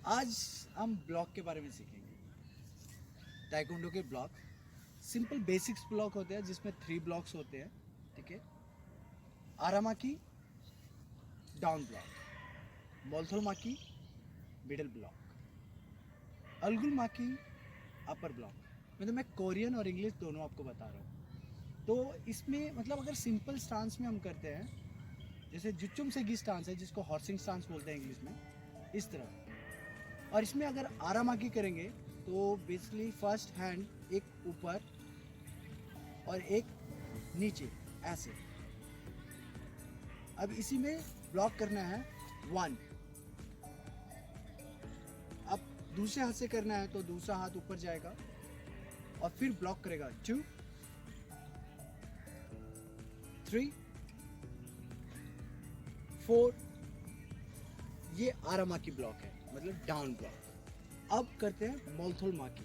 आज हम ब्लॉक के बारे में सीखेंगे। ताइक्वांडो के ब्लॉक सिंपल बेसिक्स ब्लॉक होते हैं जिसमें 3 ब्लॉक्स होते हैं, ठीक है। आरामाकी डाउन ब्लॉक, मोल्थोमाकी मिडिल ब्लॉक, अलगुलमाकी अपर ब्लॉक। मतलब मैं कोरियन और इंग्लिश दोनों आपको बता रहा हूँ। तो इसमें मतलब अगर सिंपल स्टांस में हम करते हैं, जैसे जुच्चुम सेगी स्टांस है जिसको हॉर्सिंग स्टांस बोलते हैं इंग्लिश में, इस तरह। और इसमें अगर आरामाकी करेंगे तो बेसिकली फर्स्ट हैंड एक ऊपर और एक नीचे ऐसे। अब इसी में ब्लॉक करना है 1। अब दूसरे हाथ से करना है तो दूसरा हाथ ऊपर जाएगा और फिर ब्लॉक करेगा 2, 3, 4। ये आरामाकी ब्लॉक है, मतलब डाउन ब्लॉक। अब करते हैं मोल्थोमाकी।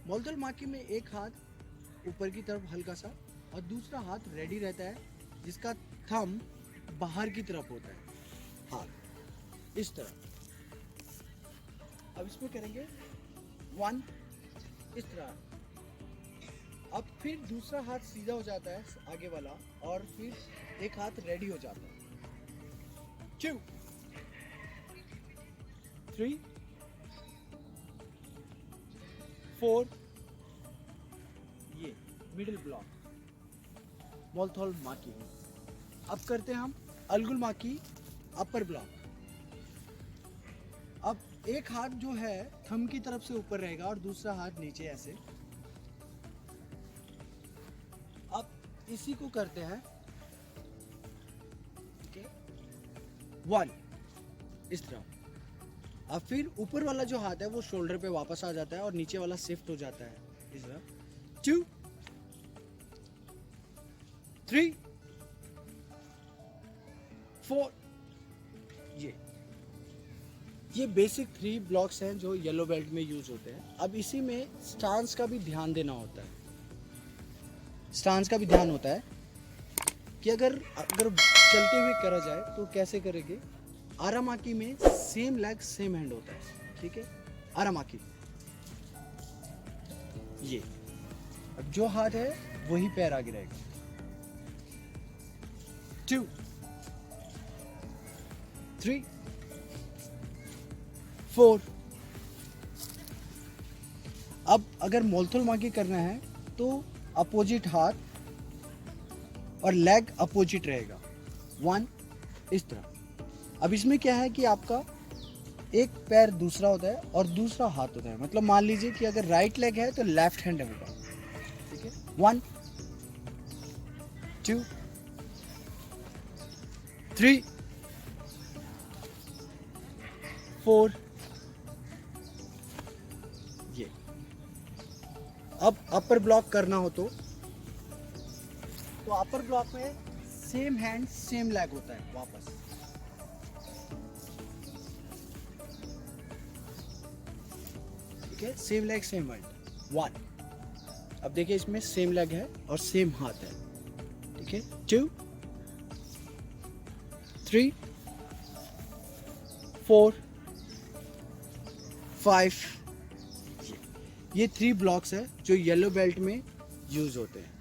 मोल्थोमाकी में एक हाथ ऊपर की तरफ हल्का सा और दूसरा हाथ रेडी रहता है जिसका थंब बाहर की तरफ होता है, हाथ इस तरह। अब इसमें करेंगे 1 इस तरह। अब फिर दूसरा हाथ सीधा हो जाता है आगे वाला और फिर एक हाथ रेडी हो जाता है। 2, 3, 4। ये मिडिल ब्लॉक मोल्थोमाकी। अब करते हैं हम अलगुलमाकी अपर ब्लॉक। अब एक हाथ जो है थंब की तरफ से ऊपर रहेगा और दूसरा हाथ नीचे ऐसे। अब इसी को करते हैं 1 इस तरह। अब फिर ऊपर वाला जो हाथ है वो शोल्डर पे वापस आ जाता है और नीचे वाला शिफ्ट हो जाता है इस तरह। 2, 3, 4। ये बेसिक 3 ब्लॉक्स हैं जो येलो बेल्ट में यूज होते हैं। अब इसी में स्टांस का भी ध्यान देना होता है। स्टांस का भी ध्यान होता है कि अगर चलते हुए करा जाए तो कैसे करेंगे। आरामाकी में सेम लेग सेम हैंड होता है, ठीक है। आरामाकी ये, अब जो हाथ है वही पैर आगे रहेगा। 2, 3, 4। अब अगर मोल्थोमाकी करना है तो अपोजिट हाथ और लेग अपोजिट रहेगा 1 इस तरह। अब इसमें क्या है कि आपका एक पैर दूसरा होता है और दूसरा हाथ होता है। मतलब मान लीजिए कि अगर राइट लेग है तो लेफ्ट हैंड होगा, ठीक है। 1, 2, 3, 4। ये अब अपर ब्लॉक करना हो तो अपर ब्लॉक में सेम हैंड सेम लेग होता है वापस। ठीक है, सेम लेग सेम हैंड 1। अब देखिए इसमें सेम लेग है और सेम हाथ है, ठीक है। 2, 3, 4, 5। ये 3 ब्लॉक्स है जो येलो बेल्ट में यूज होते हैं।